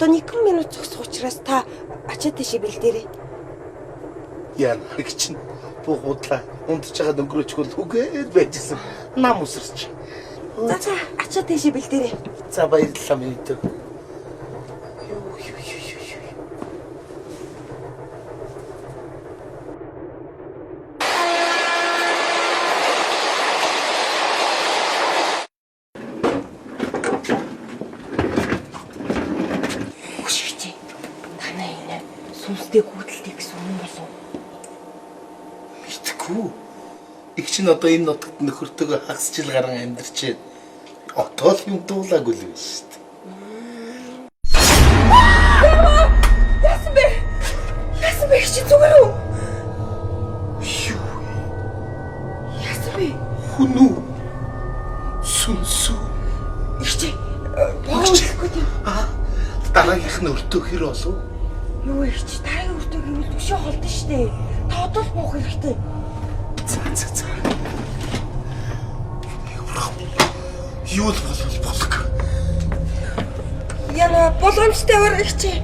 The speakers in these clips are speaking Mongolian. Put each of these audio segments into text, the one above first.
Одоо 1 минут зогсох учраас та ачаа тийшээ бэлдээрэй. Яа, чинь буудлаа унтж байгаа өнгөрөөчгөл үгээр байжсэн. Нам усарч. За ачаа тийшээ бэлдээрэй. За баярлалаа минь дөө. Сүнстэй гүйдэлтэй гэсэн юм болов. Итгэв. Их чинь одоо энэ нутагт нөхөртөөгөө хагас жил гарan амьдарчээд отоол юм дуулаагүй л биш шүү дээ. Яасан бэ? Яасан бэ чи зүгээр үү? Юу? Яасан бэ? Хүн үү? Сүнс үү? Ихчээ. Бооггүй тийм. Дараагийнх нь өртөө хэр болов? Юу их чи таны өртөө гэвэл төшөө холдсон штэ. Та одоо л буух хэрэгтэй. За. Юу л болов. Яна боломжтой байгаа их чи.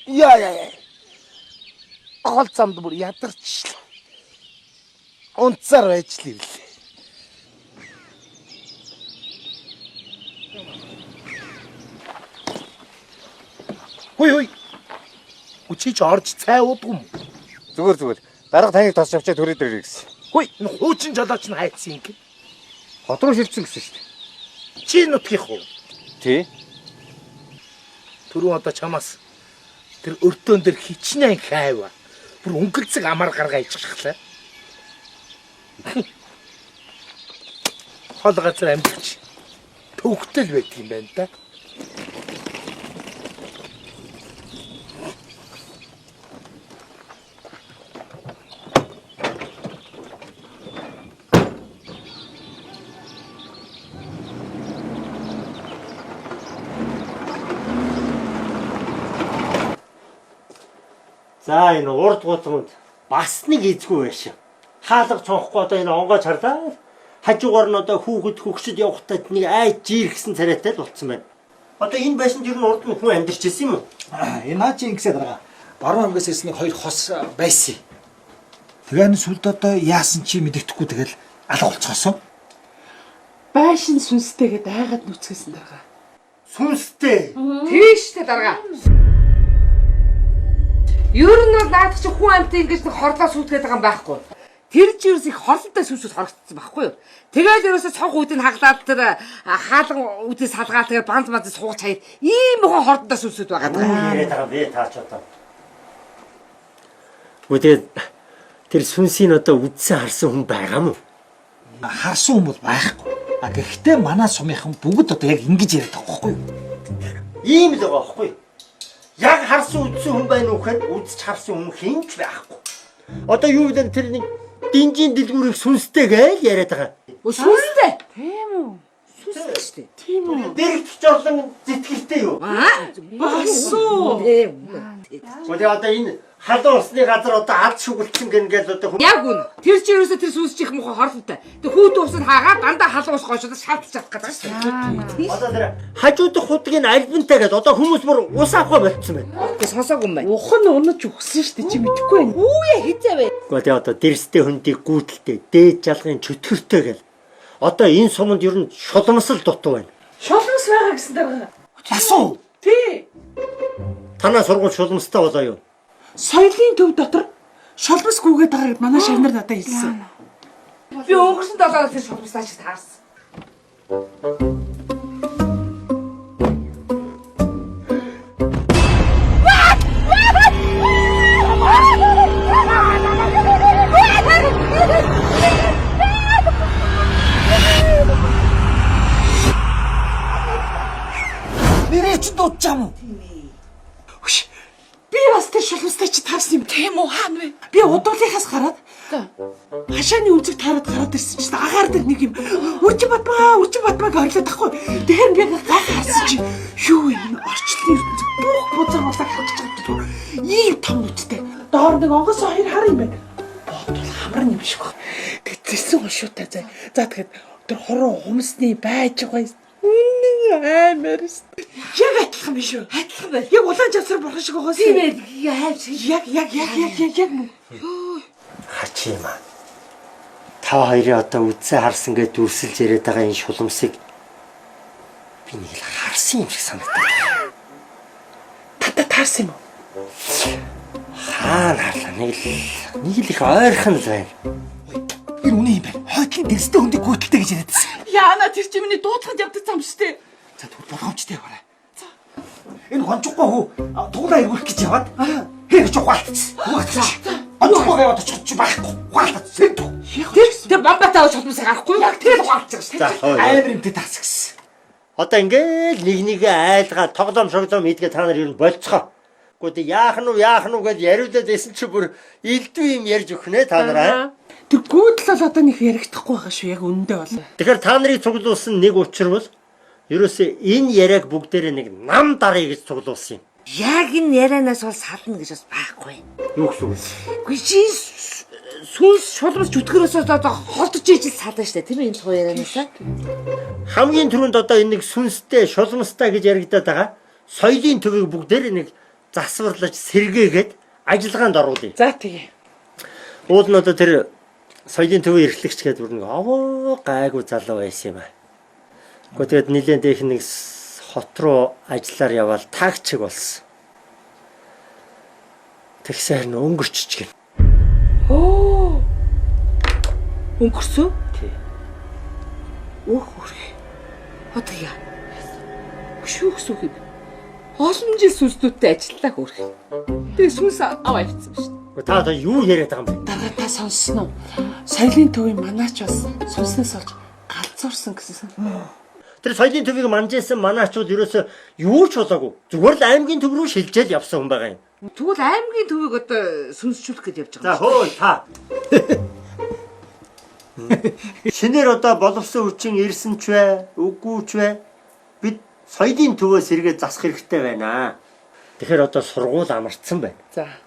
Яа. Гол замд бүр ядарчлаа. Унцаар байж л ирлээ. Хөөе. Үчиж орж цай уудгүй юм. Зүгээр. Дарга таныг тосч авчаа төрөөд ирэх гэсэн. Хөөе, энэ хуучин жолооч нь хайцсан юм. Хот руу шилжсэн гэсэн шүү дээ. Чи нутгийнх уу? Тий. Түрүү одоо чамаас тэр өртөөн дээр хичнээн хайва. Бүр өнгөлцөг амар гаргаа иччихлаа. Хол газар амьдч төвхтөл байдаг юм байна да. За энэ урд гудамд бас нэг эзгүй байшаа. Хаалга цонхгүй одоо энэ онгойч харлаа. Хажуугаар нь одоо хүүхэд хөгшөд явахтаа нэг айж жиргсэн царайтай л болцсон байна. Одоо энэ байшин тэр нь урд нь хүн амьдарч ирсэн юм уу? Энэ наа чи ингэсэ дараа. Баруун ангаас ирсэн нэг 2 хос байсан. Тэгээ энэ сүлд одоо яасан чи мэддэхгүй тэгэл алга болцгоосон. Байшин сүнстэйгээд айгаад нүцгэсэн дараа. Сүнстэй. Тийштэй дараа. Ер нь бол наад чи хүн амьтаа ингэж нэг хорлоо сүйтгээд байгаа юм байхгүй. Тэр чи ерөөс их хорлолтой сүнсүүд хорогдсон байхгүй юу? Тэгээд ерөөсөө цонх үүдийг хаглаад тэр хаалган үүдийг салгаад тэгээд банз суугч хаяад ийм мохон хордонтой сүнсүүд байгаа даа. Яриад байгаа би таач одоо. Үгүй тэр сүнсийг одоо үдсэн харсан хүн байгаа мó? Харсан хүн бол байхгүй. А гэхдээ манай сумынхан бүгд одоо яг ингэж яриад байгаа байхгүй юу? Ийм л байгаа байхгүй юу? Яг харсан үдсэн хүн байна уу гэхээр үдсч харсан хүн хинч байхгүй. Одоо юу гэдэг тэр нэг динжийн дэлгүүрийг сүнстэй гээл яриад байгаа. Сүнстэй. Тийм үү? Сүнстэй шүү дээ. Тийм үү? Дэрэгч жорлон зэтгэлтэй юу? Басуу. Гэхдээ одоо энэ халуун усны газар одоо ад шүглэлцэн гэн гээл одоо Яг үн. Тэр чи ерөөсө тэр сүнсчих мохоо хорлонтой. Тэг хүүт усыг хаагаад дандаа халуун ус гойшоод шаалтж чадах гэж байна шүү дээ. одоо тэр хажуудах хутгийн альбинтай гэдэг одоо хүмүүс бүр ус авах болцсон байна. Тэг сонсоог юм байна. Ух нь унаж өгсөн шүү дээ чи мэдэхгүй байна. Үүе хизээ бай. Гэхдээ одоо дэрстэй хөндийг гүйдэлтэй дээд жалгын чөтгөртэй гэл. Одоо энэ суманд ер нь шулмсал дутуу байна. Шолмос байгаа гэсэн даа. Басуу. Тий. Танаа сургууль шулмстай болоо юу? Соёлын төв дотор шолмос гүгээд байгаа гэд манай шавнар надад хэлсэн. Би өнгөрсөн 7 хоног тэр шулмсаа чи таарсан. Нэрээ чи дуудчихам уу? Би бас тэр шолмостой чи таарсан юм. Тийм үү хаана вэ? Би удуулынхаас гараад хашааны үнцэг таарад гараад ирсэн чинь агаар дээр нэг юм үржин батмаа гэрлээд тахгүй. Тэгэхээр би гайхаарсан чи юу энэ орчлын ертөнцийн бүх бузар болоо харж байгаа гэдэг. Ийм том үттэй. Доор нэг онгоос хоёр хар юм байна. Бодвол хамар юм шиг байна. Тэгсэн хошуутай заа. За тэгэхэд тэр хорон хумсны байж байгаа амар шүү. Яг адилхан биш үү? Адилхан байна. Яг улаан жавсар бурхан шиг байгаа Тийм ээ. Яг мөн. Хачи юм аа. Та хоёрын одоо үдсээ харсан гэж дүрсэлж яриад байгаа энэ шулмсыг би нэг л харсан юм шиг санагдав. Та таарсан юм уу? Хаана харлаа нэг л их ойрхон л байна. Энэ үнэ юм байна. Хойдлын дэрстэй хөндийг гүйдэлтэй гэж яриадсан. Яана тэр чи миний дуудахад явдаг зам шүү дээ. За тэгвэл болгоомжтой яваарай. Энэ гончгүй хүү туглаа эргүүлэх гэж яваад хэрэг ч ухаалтсан. Гончгүй яваад очих чи байхгүй. Ухаалтсан. Тэр бамбатай авч шулмсаа гарахгүй яг тэр ухаалцсан шүү дээ. Амар юмтэй таарсан гэсэн. Одоо ингээл нэгээ айлгаа тоглоом шогдоом идгээ та нар ер нь болцгоо. Гэхдээ яах нь уу гэж яриулаад байсан чи бүр илдвэ юм ярьж өгнэ та нараа. Тэр гүйдэл бол одоо нэг яригдахгүй байгаа шүү яг үнэндээ бол. Тэгэхээр та нарыг цуглуулсан нэг учир бол ерөөсөө энэ яриаг бүгдээрээ нэг нам дарыг гэж цуглуулсан юм. Яг энэ ярианаас бол сална гэж бас байхгүй. Юу гэсэн үг? Үгүй чи сүнс шулмс чөтгөрөөс одоо холдож ижил сална штэ. Тэр энэ цоо ярианаасаа. Хамгийн түрүүнд одоо энэ нэг сүнстэй, шулмстай гэж яригадаад байгаа. Соёлын төвийг бүгдээрээ нэг засварлаж сэргээгээд ажиллагаанд оруулъя. За тэгээ. Уул нь одоо тэр соёлын төвийн эрхлэгч гэдэг бүр нэг аваа гайгүй залуу байсан юм аа. Гэхдээ тэгээд нилээн дэх нэг хот руу ажиллаар явбал тагчиг болсон. Тэгсээр нь өнгөрчж гин. Оо. Өнгөрсөн? Тий. Өөх үрээ. Одоо яа. Шүү гэсэн үг. Олон жил сүнснүүдтэй ажиллаа хөөх. Тэгээ сүнс аваа явцсан шүү дээ. Та одоо юу яриад байгаа юм бэ? Дараа та сонссон уу? Соёлын төвийн манаач бас сүнснээс олж галзуурсан гэсэн. Тэр соёлын төвийг манжсэн манаачууд ерөөсөө юу ч болоогүй. Зүгээр л аймгийн төв рүү шилжээд явсан хүн байгаа юм. Тэгвэл аймгийн төвийг одоо сүнсжүүлэх гэж явж За байгаа. хөөе та. Шинээр одоо боловсон хүчин ирсэн ч вэ, үгүй ч вэ? Бид соёлын төвөө сэргээд засах хэрэгтэй байна. Тэгэхээр одоо сургууль амарцсан байна.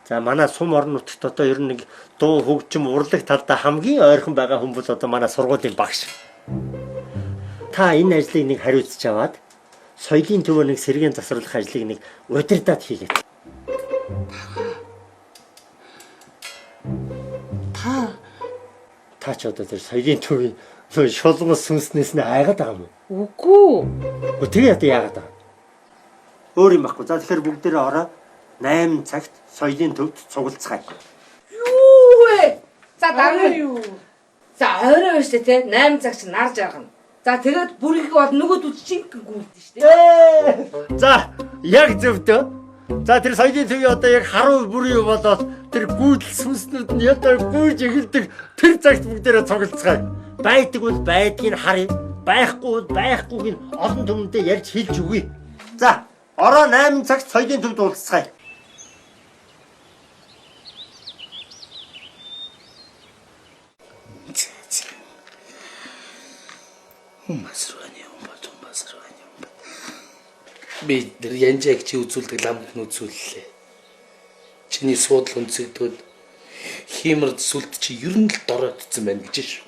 За манай сум орон нутагт одоо ер нь нэг дуу хөгжим урлаг талдаа хамгийн ойрхон байгаа хүн бол одоо манай сургуулийн багш. Та энэ ажлыг нэг хариуцж аваад соёлын төвөө нэг сэргээн засварлах ажлыг нэг удирдаад хийгээд. Та ч одоо тэр соёлын төвийн шулмас сүнснээс нь айгаад байгаа юм уу? Үгүй. Тэгээ одоо яагаад байгаа? Өөр юм баггүй. За тэгэхээр бүгдээрээ ороо 8 цагт соёлын төвд цуглацгаая. Юу вэ? За дараа юу? За орой байж тээ 8 цаг чинь нар жаргана. За тэгээд бүрийг бол нөгөөд үчинг гүйлдэн шүү дээ. За яг зөвдөө. За тэр соёлын төвийн одоо яг харуу бүрийн болоод тэр гүйдэл сүнснүүд нь ядаа гүйж эхэлдэг тэр цагт бүгдээрээ цуглацгаая. Байдаг бол байдгийг харъя. байхгүйг нь олон түмэндээ ярьж хэлж өгье. За, ороо 8 цагт соёлын төвд уулзцгаая. Би тэр янжааг чи үзүүлдэг ламд нь үзүүллээ. Чиний суудлын өнцөгдөөд хиймэрд сүлд чи ер нь л дороодсон байна гэж шүү.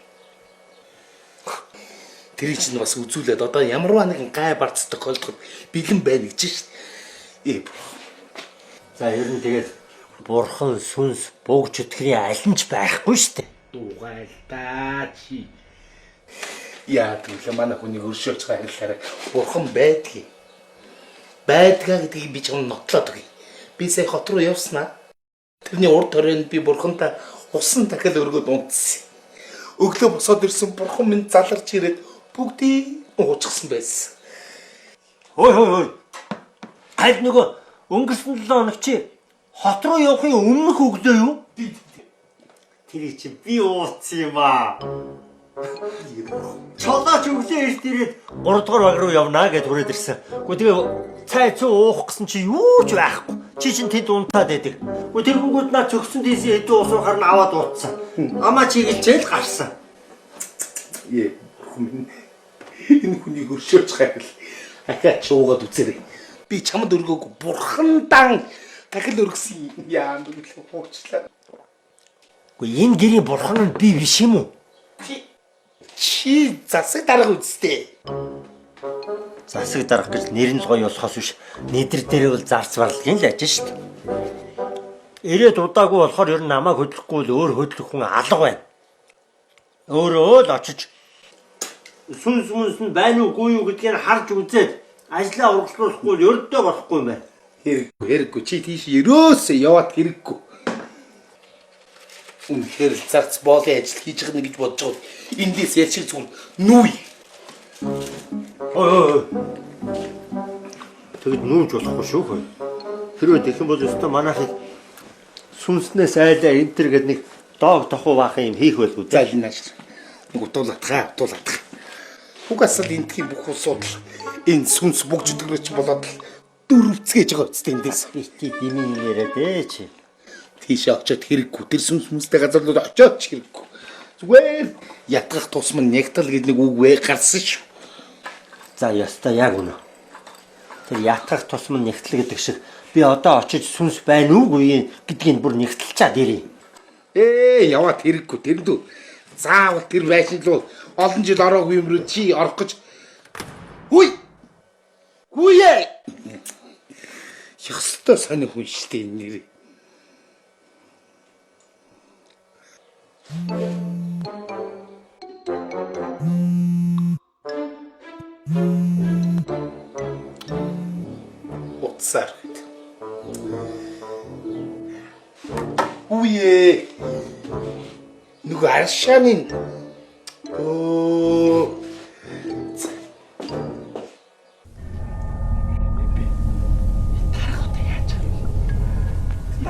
Тэрийг чинь бас үзүүлээд одоо ямарваа нэгэн гай барц тохиолдоход бэлэн байна гэж шүү. За ер нь тэгээд бурхан, сүнс, богж өтгөрийн аль нь ч байхгүй шүү дээ. Дугайлтаа чи. Яа гэвэл манай хүний өршөөлж байгаа хэллээрээ бурхан байдгийг. Байдгаа гэдгийг би ч нотлоод өгье. Би сая хот руу явснаа. Тэрний урд хорионд би бурхантай усан дахил өргөд унтсан. Өглөө босоод ирсэн бурхан минь заларч ирээд бүгдийг уучсан байсан. Хөөе. Аль нөгөө өнгөрсөн 7 хоног чи хот руу явахын өмнөх өглөө юу? Тэр чи би ууцсан юм аа. Чолооч өглөө эрт ирээд 3 дугаар баг руу явнаа гэж хүрээд ирсэн. Гэхдээ тэгээ цай цуу уух гэсэн чи юу ч байхгүй. Чи чинь тэнд унтаад байдаг. Гэхдээ тэр хүмүүд наа цогсон тийсэн хэдэн уус ухаар нь аваад ууцсан. Амаа чигэлжээл гарсан. Энэ хүний өршөөлж гайвал ахаа чуугаад үзээрэй. Би чамд өргөөг бурхандан дахил өргөсөн яам гэвэл хуучлаа. Гэхдээ энэ гэрийн бурхан нь би биш юм уу? Чи засаг дарга үсттэй. Засаг дарга гэж нэр нь л гоё болохоос биш. Нийтэр дээрээ бол зарц барлагын л ажин шүү дээ. Ирээд удаагүй болохоор ер нь намайг хөдлөхгүй л өөр хөдлөх хүн алга байна. Өөрөө л очиж сүнс нь байна уугүй юу гэдгийг харж үзээд ажлаа урагшлуулахгүй л ердөө болохгүй юм байна. Хэрэггүй. Чи тийш ерөөсөө яваад хэрэггүй. Үнэхээр л зарц боолын ажил хийж байгаа гэж бодож байгаа. Эндээс ялчиг зүгээр нүүй. Тэгэд нүүж болохгүй шүү хөө. Хэрвээ тэгэх юм бол өстө манайхыг сүнснээс айлаа энтер гэдэг нэг доог тохуу баахан юм хийх байлгүй. Залнаш. Нэг утуулатгаа. Угасаал энтхийн бүх усууд энэ сүнс бүгж өдгөрч болоод л дөрвцгээж байгаа үстэй эндээс. Бити димийн яриад ээ чи. Тийшээ очиод хэрэггүй. Тэр сүнс хүмүүстэй газар руу очиод ч хэрэггүй. Зүгээр ятгах тусман нягтал гэдэг нэг үг вэ гарсан шүү. За яста яг үнэ. Тэр ятгах тусман нягтал гэдэг шиг би одоо очиж сүнс байна уугүй гэдгийг бүр нягтлчаад ирээ. Яваад хэрэггүй. Тэрэндүү заавал тэр байшин руу олон жил ороогүй юм руу чи орох гэж. Хүйе. Ёстой сони хүн штэ энэ нэр. Утсаар. Үе. Нүг аршааны.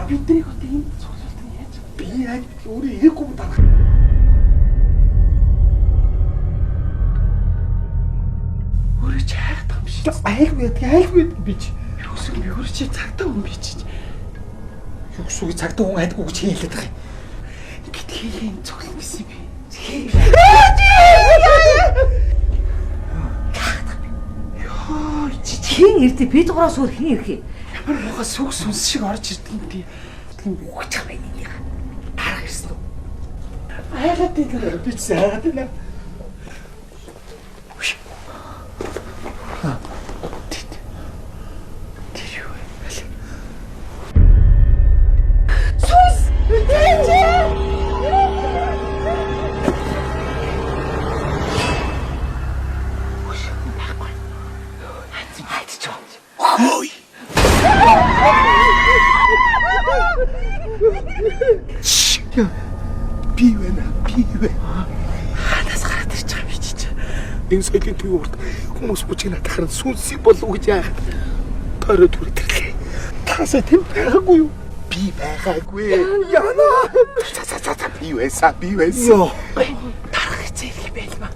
Бидний хот энэ цуглуултын яаж би яг өөрөө ирэхгүй дарах. Өөрөө чайхдаг юм шиг. Айлгүй би чи. Юусгүй би өөрөө чи цагтаа хүн би чи. Юусгүй цагтаа хүн айдгүй гэж хэлээд байгаа юм. Гэт хийлийн цуглах гэсэн би. Йоо чи чин ирдэ би дугаараас өөр хин ирэх юм. Ямар муухай сүг сүнс шиг орж ирдэг юм тий. Тийм ухчих байна энийг. Дарга ирсэн үү? Айгаад дээ би ч сайгаад байна. Тэр юу вэ? Сүнс! Ой! Би вэ. Ханаас гараад ирж байгаа би чи. Энэ соёлын төв урд хүмүүс бүжиг надахаар сүнсийг болов гэж яахад тойроо түрэлээ. Таасаа тэм байгаагүй юу? Би байгаагүй. Яна. За би байсан. Йоо. Тарах зэрэг байлмаа.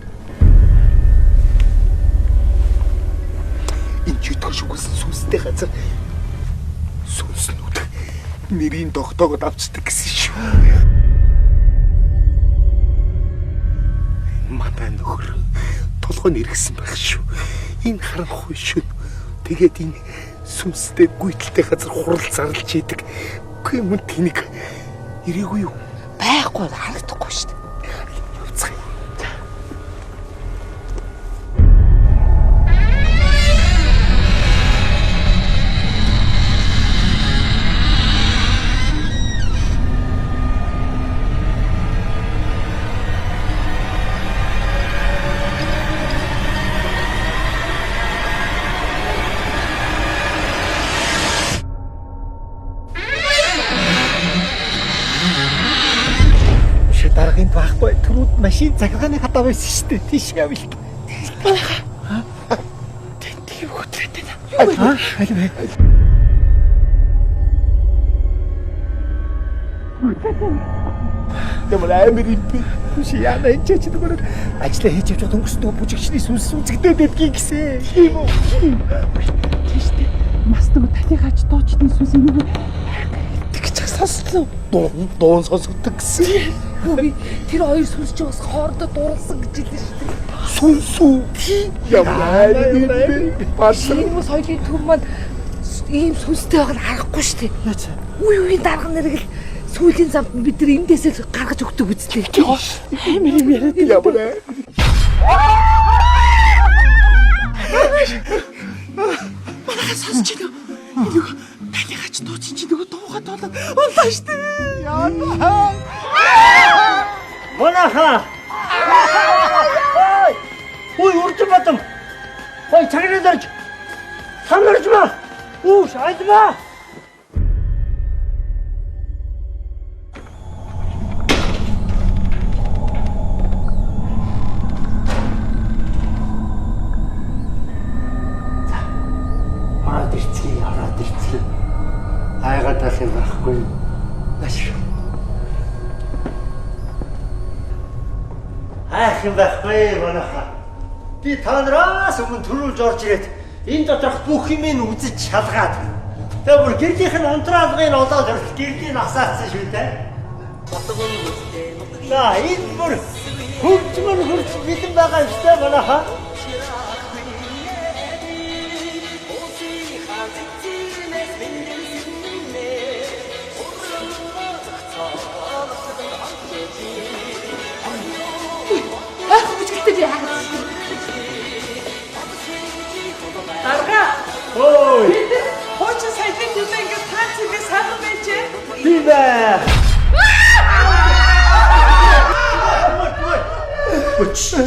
зүгээс сүнстэй газар сүнснүүд нэрийн тогтоогод авчдаг гэсэн шүү. Манай нөхөр толгойн иргсэн байх шүү. Энэ харанхуй шүү. Тэгээд энэ сүнстэй гүйтэлтэй газар хурал зарлж идэг. Үгүй юм тэнийг ирээгүй юу? Байхгүй харагдахгүй шүү дээ. Явцгаая. Дараагийн байхгүй түрүүд машин захиргааны хатаа байсан шүү дээ. Тийш явъя л та. Тийм хөтрээд байна. Аль вэ? Ямар амир юм бэ? Чи яана энэ ч зүгээр ажиллаа хийж явж байгаа өнгөсдөө бүжигчний сүнс үзэгдээд байдгийг гисэн. Тийм үү? Тийш дээ. Мас нөгөө талихаач дуучдын сүнс юм уу? Тэгж сонслоо. Дуун сонсогддог гэсэн. Хөөе тэр хоёр сүнс ч бас хоорондоо дурлсан гэж хэлсэн шүү дээ. Сүнс үү? Ямар амир юм бэ? Баасан. Тийм бас хоёрын төв маань ийм сүнстэй байгааг харахгүй шүү дээ. Яач? Үеийн дарга нэргэл сүүлийн замд бид нар эндээсээ гаргаж өгдөг үстэй. Амир юм яриад. Ямар амир. Манайхаа сонсч байна уу? Нөгөө талихаач дуучин чи нөгөө дуугаа дуулаад унлаа штэ. Монаха! Ой, урьд батам. Ой, цагнаа дөрж. Сандарч ба. Үш, айдма. Ороод ирцгий. Айгаад байх юм байхгүй. Маш. Айх юм байхгүй монаха. Би танараас өмнө төрүүлж орж ирээд энэ доторх бүх юмыг үзэж шалгаад. Тэгээ бүр гэрлийнх нь унтраалгыг олоод өртөл гэрлийн асаацсан шүү дээ. За энэ бүр хурц битэн байгаа юм шүү дээ монаха. Дарга. Ой, Хоочин саяхан зүйлээ ингээд таац ингэ санаа байж. би бай.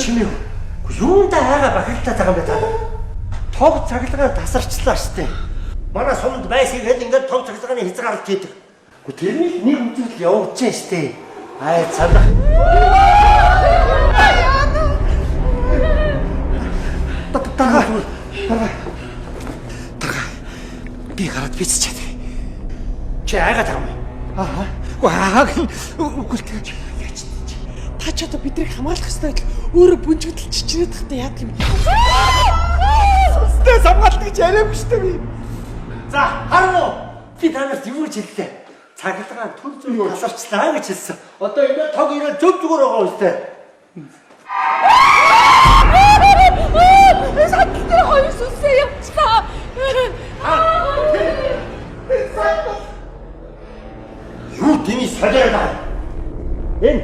Чиний юунда хайгаа бахилтаа байгаа юм бэ та? Тог цахилгаан тасарчлаа штэ. Манай сумд байсгийг хэд ингээд тог цахилгааны хязгаарлалт хийдэг. Гэхдээ тэрний нэг үзэл явуулж штэ. Ай цадах. Би гараад бицчихэд. Чи айгаад байгаа юм. Аа. Үгүй гэж. Та ч одоо биднийг хамгаалах хэрэгтэй л өөрөө бүнжигдэл чичрээд тахта яадаг юм. Сүнстэй самгаалт гэж яриаггүй шүү дээ би. За, харин уу? Би танаас юу гэж хэллээ? Цахилгаан төр зүг тасарчлаа гэж хэлсэн. Одоо энэ тог ирэл зөв зүгээр байгаа үстэй. Саттай хоёр сүнсээ явчихлаа. Юу тэний солиод аа. Энэ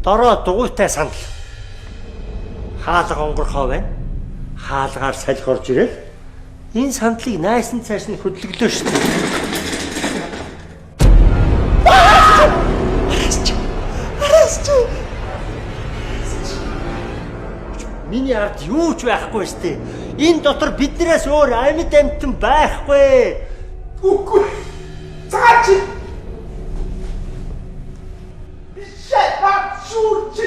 дороо дугуйтай сандал. Хаалга онгорхоо байна. Хаалгаар салхи орж ирэл. Энэ сандлыг найсан цааш нь хөдлөглөө шүү дээ. Миний ард юу ч байхгүй шүү дээ. Энэ дотор биднээс өөр амьд амьтан байхгүй. Үгүй. Цаач. Бишээ шүүрч.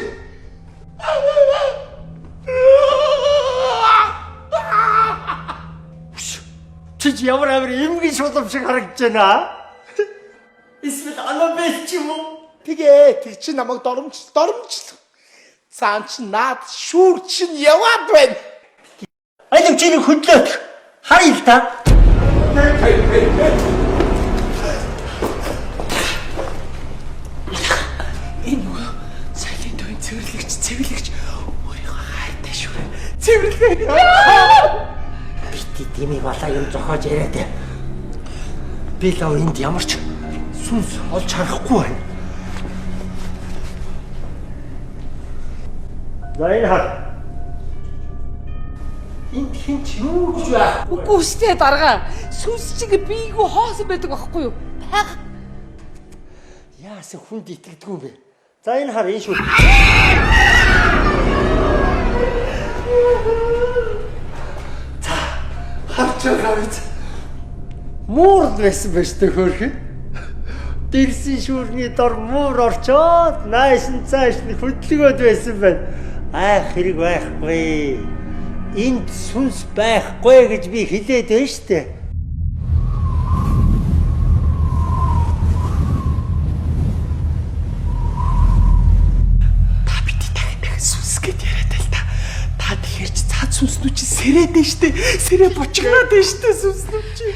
Чи ямар амар эмгэн шулам шиг харагдаж байна. Эсвэл Анабел ч юм уу? Тэгээ тэг чи намайг доромжлоо. Цаан чи наад шүүр чин яваад байна. Айдам чиний хөдлөөд Харъя л та. Энэ нөгөө соёлын төвийн цэвэрлэгч өөрийгөө хайртай шүү. Цэвэрлэг. Бити димиг балаа юм зохиож яриад. Би л энд ямар ч сүнс олж харахгүй байна. За энэ хар. Энд хин ч юу гэж байна? Үгүй өстэй дарга. Сүнс чиг бийгүү хоосон байдаг байхгүй юу? Бага. Яасан хүнд итгэдэггүй юм бэ? За энэ хар энэ шүү. За харж байгаа биз? Муурд байсан байж тээ хөөрхөн. Дэрсэн шүүрний дор муур орчоод нааш нь цааш нь хөдлөгөөд байсан байна. Хэрэг байхгүй. Энд сүнс байхгүй гэж би хэлээд байна штэ. Та бити дахин сүнс гэд яриад л та. Та тэгэхээр ч цаад сүнснүү чи сэрээд нь штэ. Сэрээ бочгоноод нь штэ сүнснүү чи.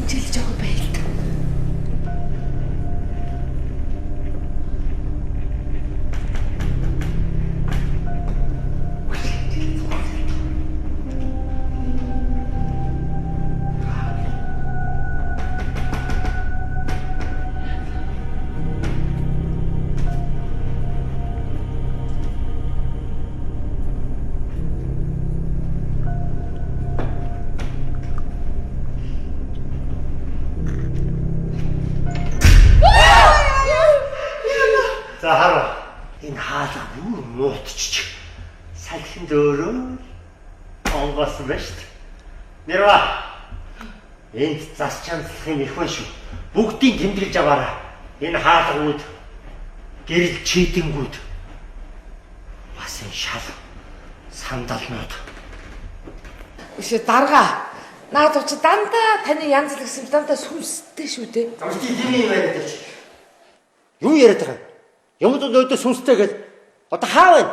Жилж байгаа байл. За хараа. Энэ хаалга бүр муутчих. Салхинд өөрөө онгосон байна шүү дээ. Нэрва. Энд засч амтлахын их байна шүү. Бүгдийг тэмдэглэж аваарай. Энэ хаалгууд гэрэл чийдэнгүүд бас энэ шал сандалнууд. Ишээ дарга. Наад учраас дандаа таны янз л гэсэн дандаа сүнстэй шүү дээ. Гамшиг дими юм яриад байж. Юу яриад байгаа юм? Юмд өөдөө сүнстэй гэл. Одоо хаа вэ?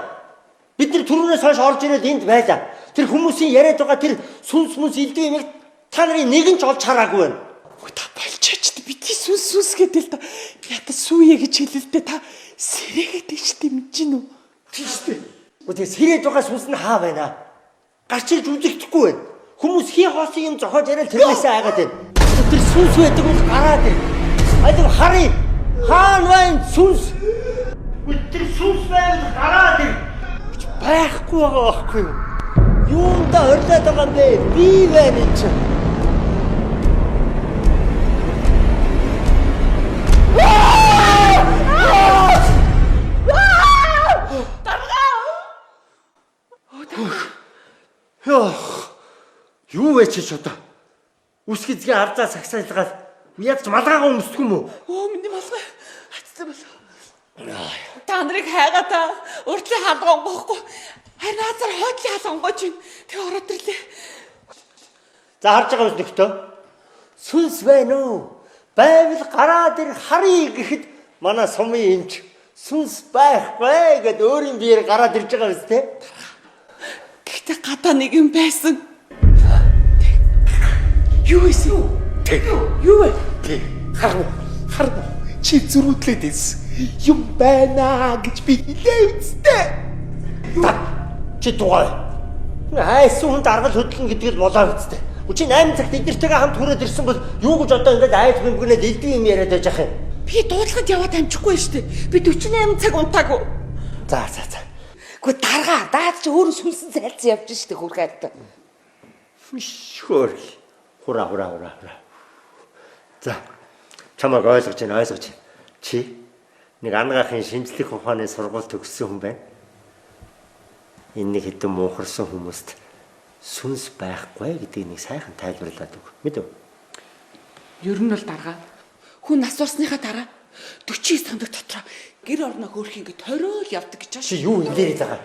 Бид нар түрүүнээс хойш орж ирээд энд байлаа. Тэр хүмүүсийн яриад байгаа тэр сүнс илдвэ юмыг та нарын нэгэн ч олж хараагүй байна. Ой та болчихч бити сүнс гэдэл та. Ята сүүе гэж хэлэлдэ та сэрэгэд ичтэй мэдэж гин үү? Тийш үү? Өтгөө сэрээд байгаа сүнс нь хаа байна? Гарчилж үзэгдэхгүй байна. Хүмүүс хий хоосон юм зохиож яриад тэрнээсээ айгаад байна. Тэр сүнс байдаг бол гараад байна. Айдам харъя. Хаан вайн сүнс. Тэр сүнс байвал гараад байна. Байхгүй байгаа байхгүй юу? Юунда хорлоод байгаа юм бэ? Би байна ч. Юу вэ чи одоо? Үсг эзгээ ардаа сагсаалгаад яд ч малгаагаа өмсдөг юм уу? Оо миний малгай. Хацтай болов. Та нарыг хайгаа та уртлын хадгаа онгохгүй. Харин азар хойдлын хаал онгойч юм. Тэг ороод ирлээ. За харж байгаа юм нөхтөө. Сүнс байна уу? Байвал гараад ир харъя гэхэд манай сумын эмч сүнс байхгүй гэд өөрийн биеэр гараад ирж байгаа биз дээ. Гэхдээ гадаа нэг юм байсан. Юу вэ? Юу вэ? Харна. Чи зүрүүдлээд ийс. Юм байна гэж би хэлээ үстэй. Чи дугай. Айсан хүнд аргал хөдлөн гэдэг л болоо үстэй. Чи 8 цагт эдгэртэйгээ хамт хүрээд ирсэн бол юу гэж одоо ингээд айд бэмгэнээд элдв юм яриад байж ах юм. Би дуудлагад яваад амжихгүй шүү дээ. Би 48 цаг унтаагүй. За. Гэхдээ дарга даад чи өөрөө сүнсэн зайлцсан явж штэ хөрхайд. Хөөр. Хура. За. Чамайг ойлгож байна. Чи Нэг ангаахын шинжлэх ухааны сургууль төгссөн хүн байна. Энэ нэг хэдэн муухарсан хүмүүст сүнс байхгүй гэдгийг нэг сайхан тайлбарлаад өг. Мэдв? Ер нь бол дарга. Хүн нас барсныхаа дараа 49 сандак дотроо гэр орноо хөөрөх ингэ тойрол явдаг гэж Чи юу илэрээд байгаа?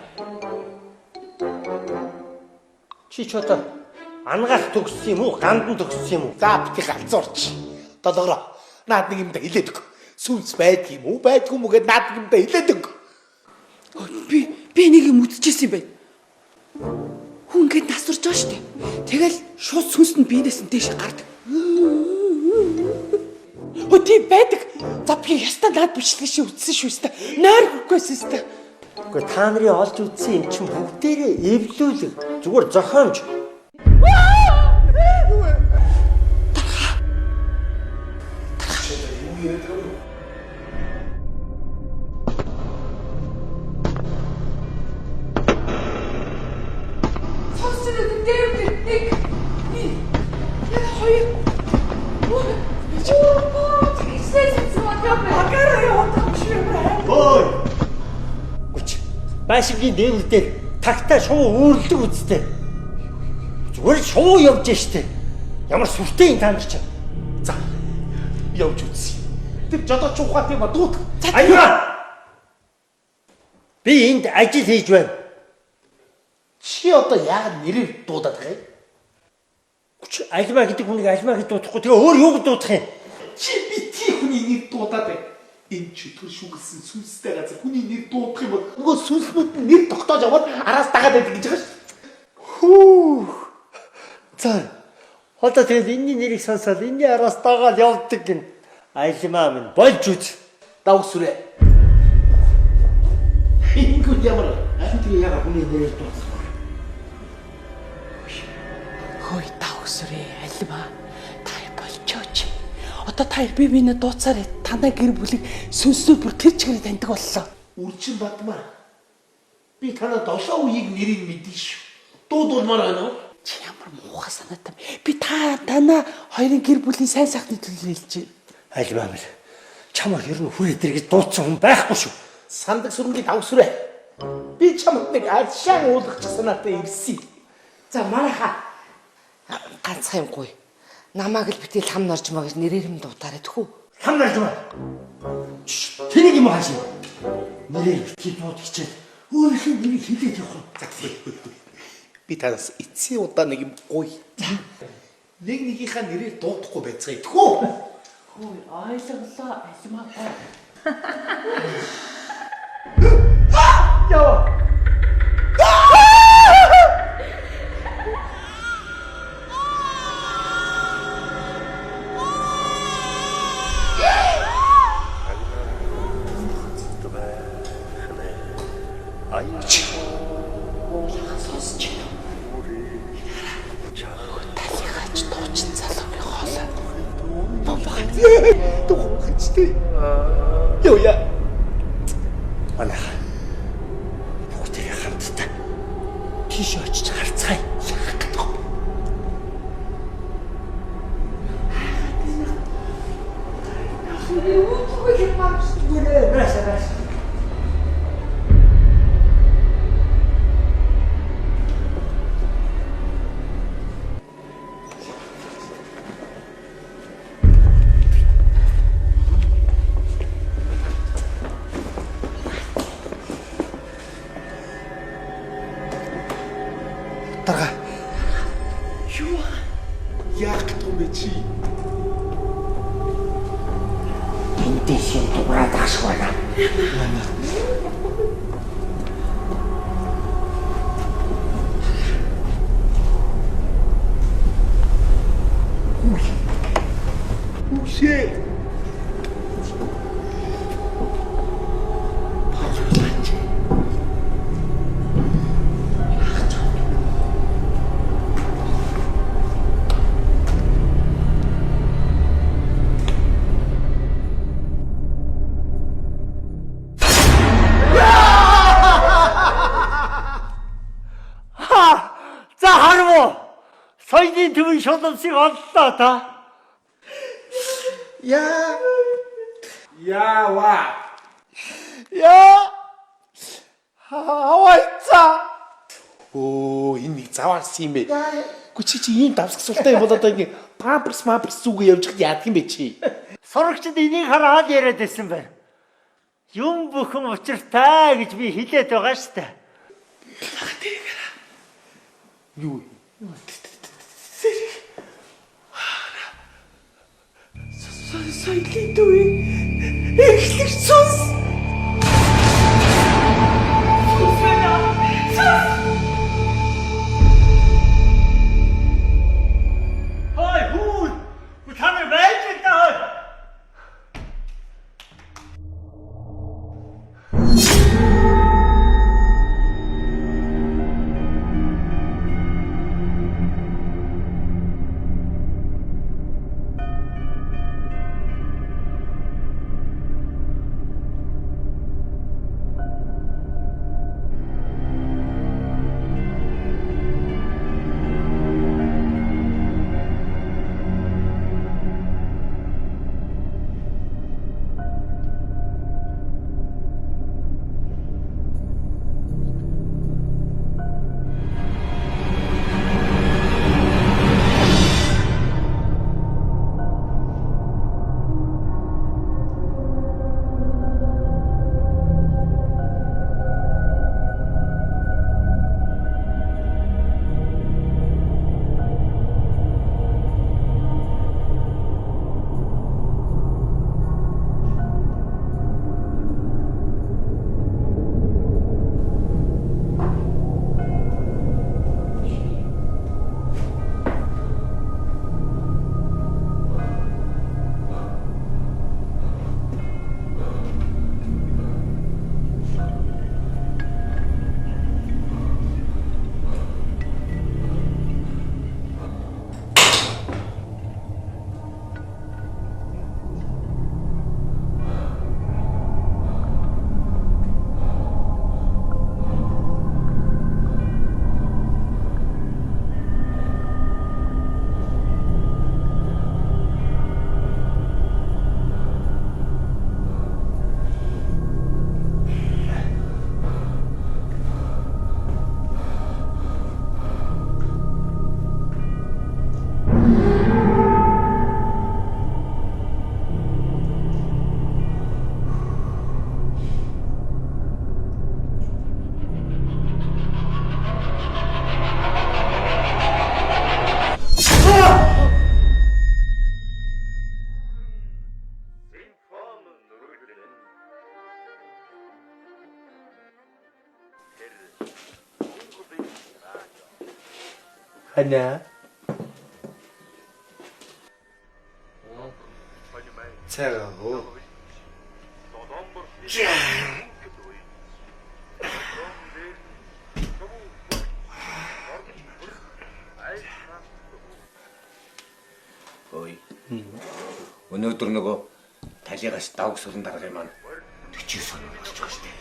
Чи ч одоо ангаах төгссөн юм уу? Гандан төгссөн юм уу? За бити галзуурч. Долоороо. Наад нэг юмдаа хэлээд өг. Сүнс байдаг юм уу? Байдгүй юм уу гэд наад нэг юмдаа хэлээд өг. Би нэг юм үдчихсэн юм байна. Хүн ингэж нас урж байгаа шүү дээ. Тэгэл шууд сүнс нь биенээс нь дээш гардаг. Өө тийм байдаг. За би ястаа наад бичлэг шиг үтсэн шүү дээ. Нойр хөрөхгүйсэн шүү дээ. Гэхдээ та нарын олж үзсэн юм чинь бүгдээрээ эвлүүлэг. Зүгээр зохиомж. Байшингийн дээвэр дээр тагтаа шуу үүрлдэг үсттэй. Зүгээр шуу явж штэ. Ямар сүртэй юм таамж чинь. За. Явж үзье. Тэр жодооч ухаат юм а дуут. Аюуна. Би энд ажил хийж байна. Чи одоо яг нэрээр дуудаад байгаа юм? Альмаа гэдэг хүнийг альмаа гэж дуудахгүй тэгээ өөр юу гэж дуудах юм? Чи бити хүний нэр дуудаад бай. Энэ чөтгөр шүглсэн сүнстэй газар хүний нэр дуудах юм бол нөгөө сүнснүүд нь нэр тогтоож аваад араас дагаад байдаг гэж байгаа шүү. Хүү. За. Одоо тэгээд энэний нэрийг сонсоод энэний араас дагаад явдаг гин. Альмаа минь болж үз. Давгсүрэ. Ингүүд ямар аль тэгээ яга хүний нэрээр дуудах. Хөөе давгсүрээ альма. Та болчооч. Одоо та би биенээ дууцаарай. Танай гэр бүлийг сүнслүүд бүр тэр чигээр таньдаг боллоо. Үрчин Бадмаар. Би танаа 7 үеийг нэрийг мэдэн шүү. Дуудуулмаар байна уу? Чи ямар муухай санаатай. Би танаа хоёрын гэр бүлийн сайн сайхны төлөө хэлж байна. Альмаа минь. Чамаа ер нь хүрээ дээр гэж дуудсан хүн байхгүй шүү. Сандаг сүрэнгийн давгсүрэ. Би чамд нэг аршаан уулгах санаатай ирсэн. За манайха ганцхан юмгүй. Намааг л битэл хам нарж маа гэж нэрээр юм дуудаарай тэхүү. Хам нарж маа. Тэнийг юм хааш. Нэрээр битгий дууд хичээл. Өөрийнхөө нэрийг хэлээд явах юм. Би танаас эцсийн удаа нэг юм гоё. Нэг нэгийнхаа нэрээр дуудахгүй байцгаая. Тэхүү. Хөөе ойлголоо альмаа. Яа. Ёя. Манайха бүгдээ хамтдаа тийш очиж харцгаая. Яах гэдэг вэ? Дарга. Юу? Яах вэ чи? Энд шин дуурайд ашигвана. Үшээ. За харав. Соёлын төвийн шулмсыг оллоо та. Яава. Яа! Хавайцаа! Оо, энэ нэг заваарсан юм бэ. Гү чи ийм давсгсуултай юм болоод ингэ памперс зүг явж яадаг юм бэ чи? Сурагчид энийг хараад яриад байсан байна. Юм бүхэн учиртай гэж би хэлээд байгаа шүү дээ. Юу? Соёлын дүүрийг эхлэх цус. Хой хүү! Та нар байж байгаа. Аня. Цаа оо. Ой. Өнөөдөр нөгөө талигаас давг сүрэн дарга маань 40 сая болж байгаа шүү дээ.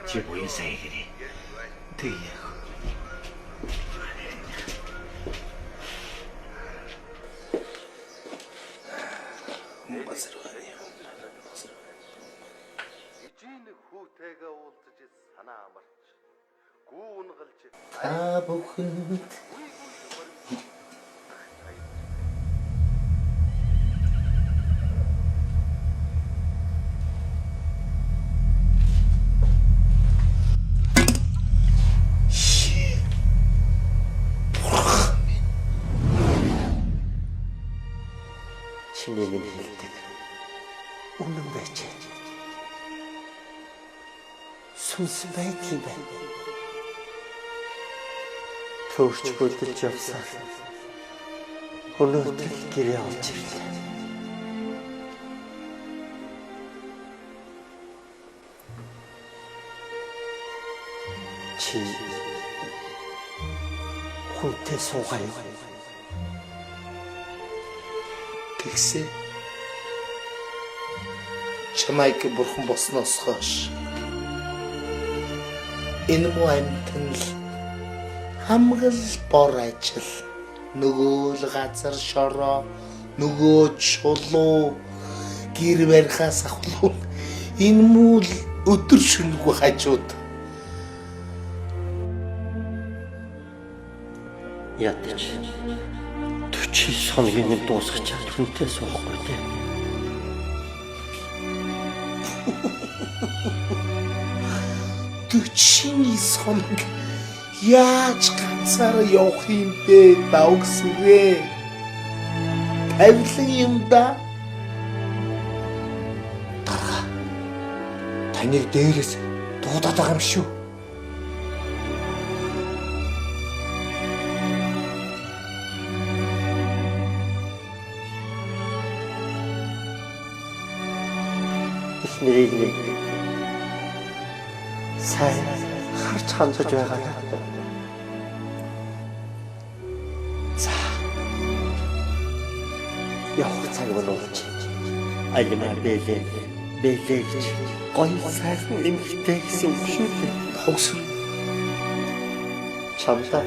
Чи буян сая гэрээ. Тэг яах. хүүтэйгээ уулзаж санаа амарч гүүн галж Та бүхэнд Чиний минь хэлдэг. Үнэн байж. Сүнс байдгийн байна. Төрч бүдэлж явсан. Өнөөдөр гэрээ олж ирлээ. Чи хүнтэй суугаа юу? тэгсээ чамайг бурхан босноос хойш энэ муу амтнд хамгал бор ажил нөгөө л газар шороо нөгөө чулуу гэр барихаас ахлуу Энэ муу л өдөр шөнөгүй хажууд. Ядаж 40 хоногийн дуусгах чад хүнтэй суухгүй дээ. Төчний хоног яаж ганцаараа явах юм бэ? Давгсвэ. Авлан юм да. Таныг дээрээс дуудаад байгаа юм шүү. Эхнэрийг нэг сайн харж хандаж байгаа. За. Явах цаг болооч. Айлмаар бэлээ гэж гоё сайхан нэмэгтэй гэсэн үг шүү дээ. Давгсвэ. Чамдаа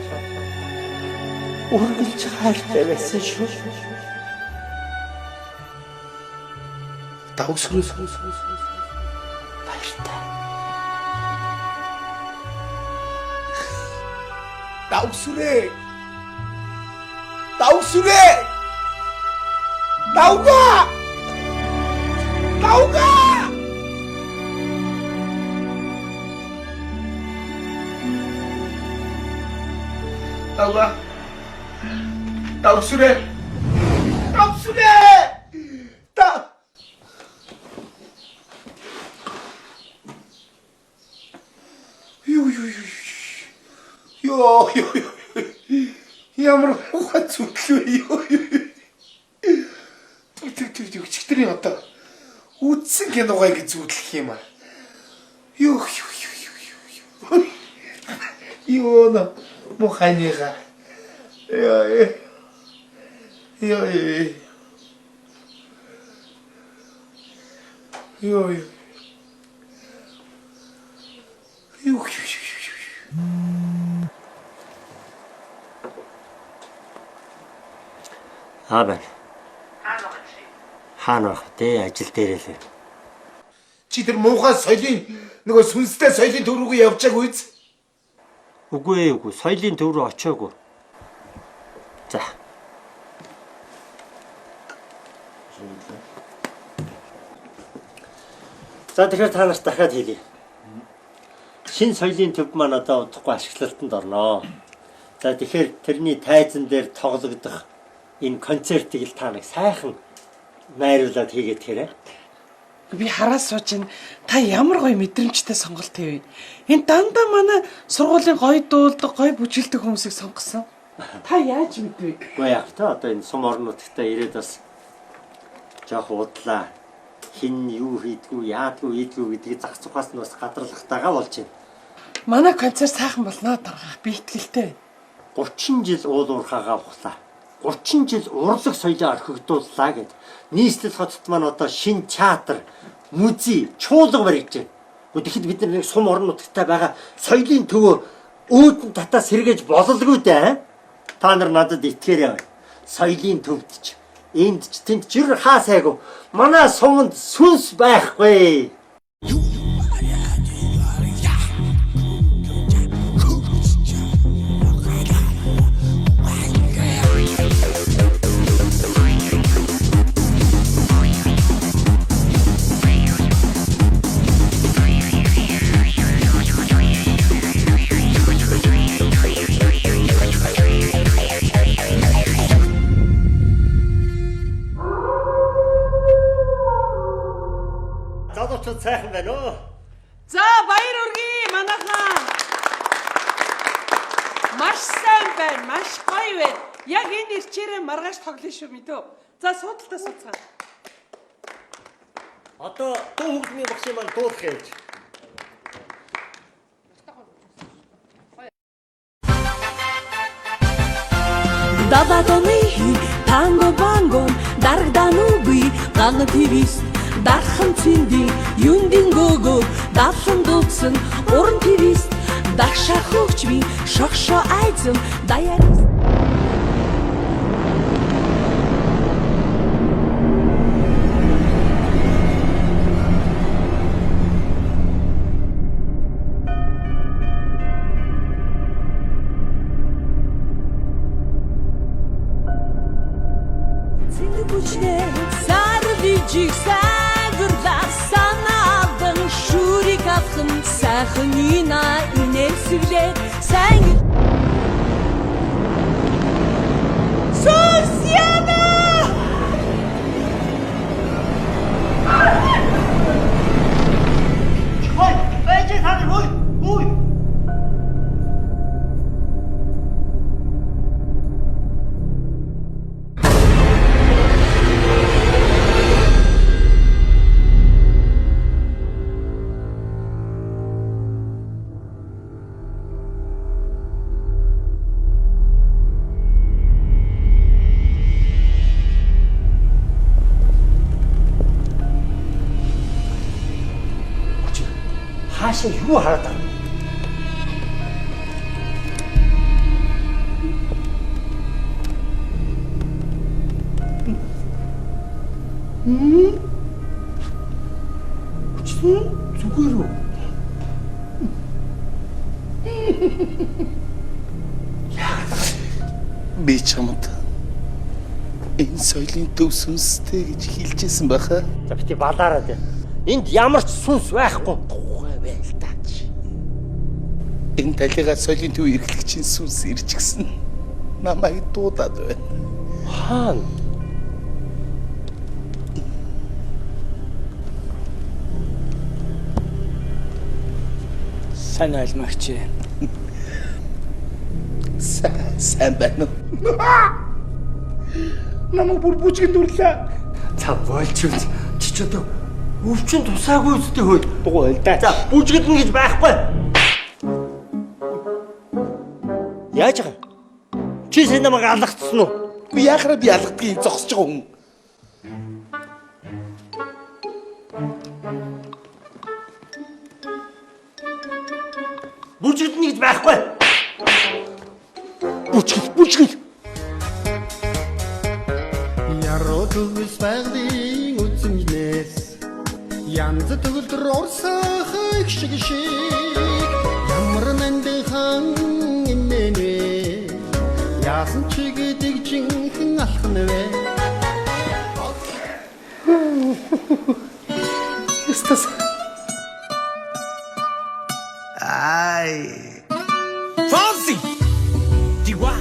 үргэлж хайртай байсан шүү. Давгсвэ. Баяртай. Давгсвэ. Давгсвэ. Давга. Давга. Давга. Давгсвэ. Давгсвэ. Та Ёо. Ямар ухаан зүтлээ ёо. Тэр өчигдрийн одоо үдсэн киногоо ингэ зүтлэх юм аа. Ёо. Ёо на моханига. Ёо. Хаана байх вэ? Ажил дээр л. Чи тэр муухай соёлын нөгөө сүнстэй соёлын төв рүүгээ явжаагүй үз? Үгүй. Соёлын төв рүү очиагүй. За. За тэгэхээр та нарт дахиад хэлье. Шинэ соёлын төв маань одоо удахгүй ашиглалтанд орноо. За тэгэхээр тэрний тайзан дээр тоглогдох энэ концертыг л та нэг сайхан найруулад хийгээд тэрэ. Би хараа сууж ин та ямар гоё мэдрэмжтэй сонголт хийв. Энэ дандаа манай сургуулийн гоё дуулдаг, гоё бүжгэлдэг хүмүүсийг сонгосон. Та яаж мэдвэ? Уу яг та одоо энэ сум орнуудтай ирээд бас жоох удлаа. Хин юу хийдгүү, яадгүй гэдгийг зах цухаас нь бас гадралхтайгаа болж байна. Манай концерт сайхан болно дарга. Би итгэлтэй. 30 жил уул уурхаагаа ухлаа. 30 жил урлаг соёлоо орхигдууллаа гэд. Нийслэл хотод маань одоо шинэ театр, музей, чуулга барьж байна. Тэгэхэд бид нар нэг сум орнуудтай байгаа соёлын төвөө өөдөн татаас сэргээж бололгүй дээ. Та нар надад итгээрэй. Соёлын төвд ч энд ч тэнд жир хаа сайгүй. Манай суманд сүнс байхгүй. Залуучууд сайхан байна уу? За баяр үргээ манайхаа. Маш сайн байна, маш гоё байна. Яг энэ ирчээрээ маргааш тоглоно шүү мэдөө. За суудалтаа сууцгаа. Одоо дуу хөгжмийн багшийн маань дуулах яаж? Дабадоны танго банго дарагдануугүй ган твист дархан цэнди юндингого давхан дуудсан уран твист дагша хөгжми шогшо айзэн даяр хүчтэй сарвижиг сагрлаа санаадан шүрик авхан сайхан ина инэсвлээ сайн Сусяна Ой, байж тань ой. Хаашаа юу хараад байна? Зүгээр үү? Би чамд энэ соёлын төв сүнстэй гэж хэлжсэн баха. За бити балаараа дээ. Энд ямар ч сүнс байхгүй. Тухай байлтаач. Энэ талига соёлын төв эрхлэгчийн сүнс ирж гисэн. Намайг дуудаад байна. Хаана? Сайн айлмагч. Сайн байна уу? Намайг бүр бүжгэнд дурлаа. За болж үз. Чи ч одоо өвчин тусаагүй үстэй хөөе. Дугуйл да. За бүжгэлнэ гэж байхгүй. Яаж байгаа? Чи сайн намайг алгацсан уу? Би яхаар би алгадгийг зогсож байгаа хүн. Бүжгэлнэ гэж байхгүй. Бүжгэл. Яруу төгс байдгийн үцэмжнээс янз төгөлдөр орсах их шиг ямар нандхан иннэ яасан ч гэдэг жинхэнэ алхан вэ Estas. Ay. Fonsi. Chihuahua.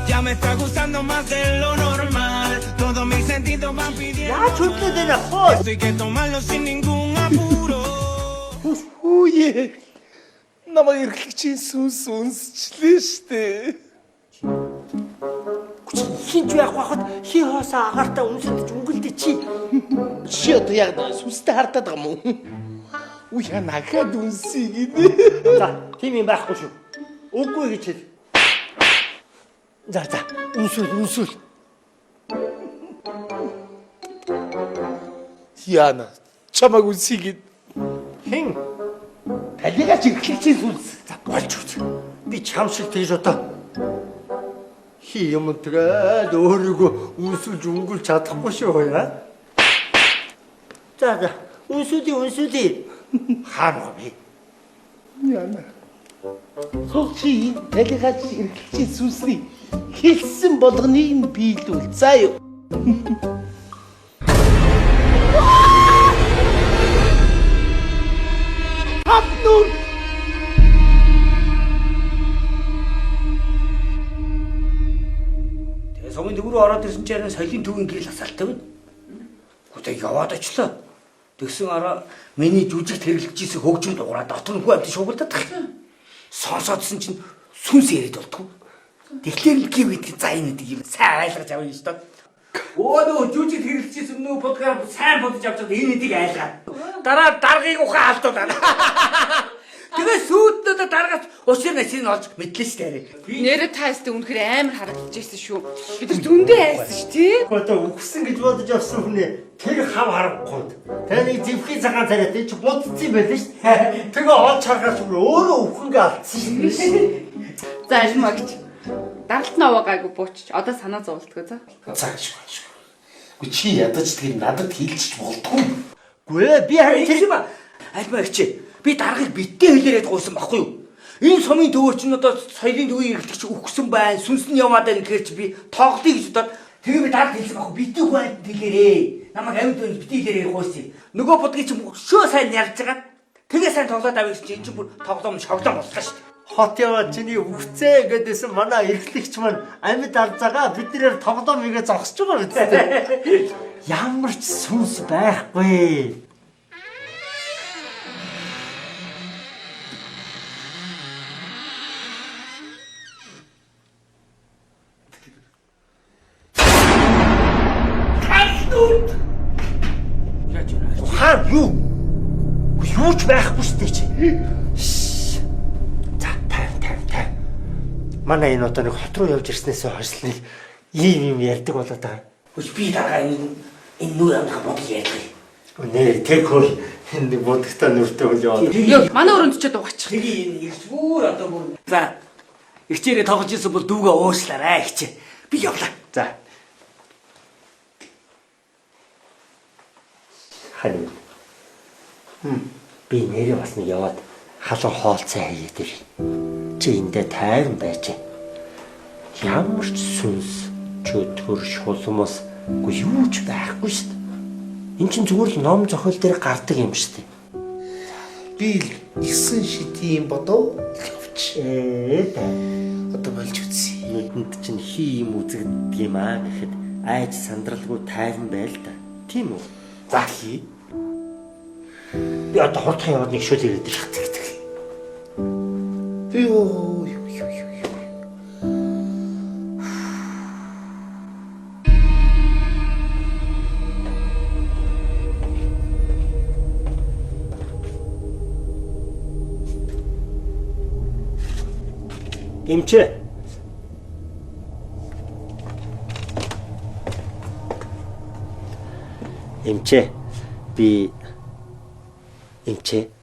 Ya me está gustando más de lo normal. Todos mis sentidos van pidiendo. Яаж хөдлөд байна хоо? Esto hay que tomarlo sin ningún apuro. Үе. Намайг эрхлэгчийн сүнс үнсчлээ штэ. Хинч байх бахад хий хоосоо агартаа үнсэдэж өнгөлдөө чи. Чи одоо яг сүнстэй хартаад байгаа юм уу? Үе нахад үнсийг ин. За, тийм юм байхгүй шүү. Үгүй гэж хэл. За, үнсүүл. Яна, чамаг үнсийг Хин талигач эрхлэгчийн сүнс. за болж үз. Би чам шиг тэгж одоо хий юм тэгээд өөрийгөө үнсүүлж өнгөлж чадахгүй шүү яа. За, үнсүүлээ. Хаана вэ? Яна. Чи талигач эрхлэгчийн сүнсний хэлсэн болгоныг нь биелүүл. За юу. Хатнур. Тэгээ сумын дөрөв ороод ирсэн чинь соёлын төвийн гэрэл асаалтай байна. Гэхдээ яваад очлоо. Тэгсэн араа миний жүжигт хэрэглэж ирсэн хөгжим дуурай дотор нь хүү амт шуугилдаад тах. Сонсоодсэн чинь сүнс яриад болтгоо. Тэгэхээр л гів гэдэг за энэ гэдэг юм сайн айлгаж авъя шүү дээ. Өөдөө жүжигт хэрэглэж ирсэн нөө подкаст сайн бодож авч байгаа энэ нэгийг айлгаа. Дараа даргыг ухаан алдуулаа. Тэгээ сүйднүүдэ даргаас уушир насыг нь олж мэдлээ шүү дээ. Нэрэ тайстай үнэхээр амар харагдаж байсан шүү. Бид нар зөндөө айсан шүү тий. Одоо үхсэн гэж бодож авсан хүнээ тэр хав харахгүй. Таны зэвхий цагаан царайтай чи будцсан юм байлаа шүү. Тэгээ олж харахаас өөрөө үхэнгээ алдсан шүү. За альмагч. Даралт наваа гайгүй буучч. Одоо санаа зовлтгоо за. Цааш. Гү чи ядаж тэр надад хэлчих болтгүй. Гүй би харин Тэр юм альмагч. Би даргаыг битээ хэлээрээд гуйсан баггүй юу? Энэ сумын төвөр чинь одоо соёлын төвийн эрхлэгч өгсөн байна, сүнс нь яваад байна гэхээр чи би тоглоё гэж бодоод тэгээ би дарга хэлсэн баггүй. Битээ хуваанд хэлээрээ. Намайг амьд байна битээ хэлээрээ гуйсан. Нөгөө будгийн чинь өшөө сайн ялж байгаа. Тэгээ сайн тоглоод авъя гэж чинь энэ чинь бүр тоглоом шоглон боллоо шүү дээ. Хот яваа чиний өвцөө гэдээсэн манай эрхлэгч маань амьд арзагаа биднээр тоглоом игээ зогсож байгаа биз. Ямар ч сүнс байхгүй. Хаа юу? Юу ч байхгүй шүү дээ чи. За тав. Манай энэ одоо нэг хот руу явж ирснээс хойш нэг ийм ярьдаг болоод байгаа. Үгүй би дарга энэ нүр амнах бодол ярьлаа. Нэр тэхүүл энэ будагтаа нүртэй хөл яваад. Йоо, манай өрөөнд ч дугаачих. Тэгээ энэ ирж бүр одоо бүр. За. Ихчээрээ тоглож ирсэн бол дүүгээ уушлаарай ихчээ. Би явлаа. За. Харин. Би нэрээ бас нэг яваад халуун хоолцоо хийгээд ир. Чи эндээ тайван байж. Ямар ч сүнс, чөтгөр, шулмас үгүй юу ч байхгүй шүү дээ. Энд чинь зүгээр л ном зохиол дээр гардаг юм шүү дээ. Би л 9 шидийн бодов. Одоо болж үзье. Нүдэнд чинь хий юм үзэгддэг юм аа гэхэд айж сандралгүй тайван байл та. Тийм үү? За хий. Би одоо хурдхан яваад нэг шүл ирээд ирэх. Юу. Эмчээ. Эмчээ. Би эмчээ.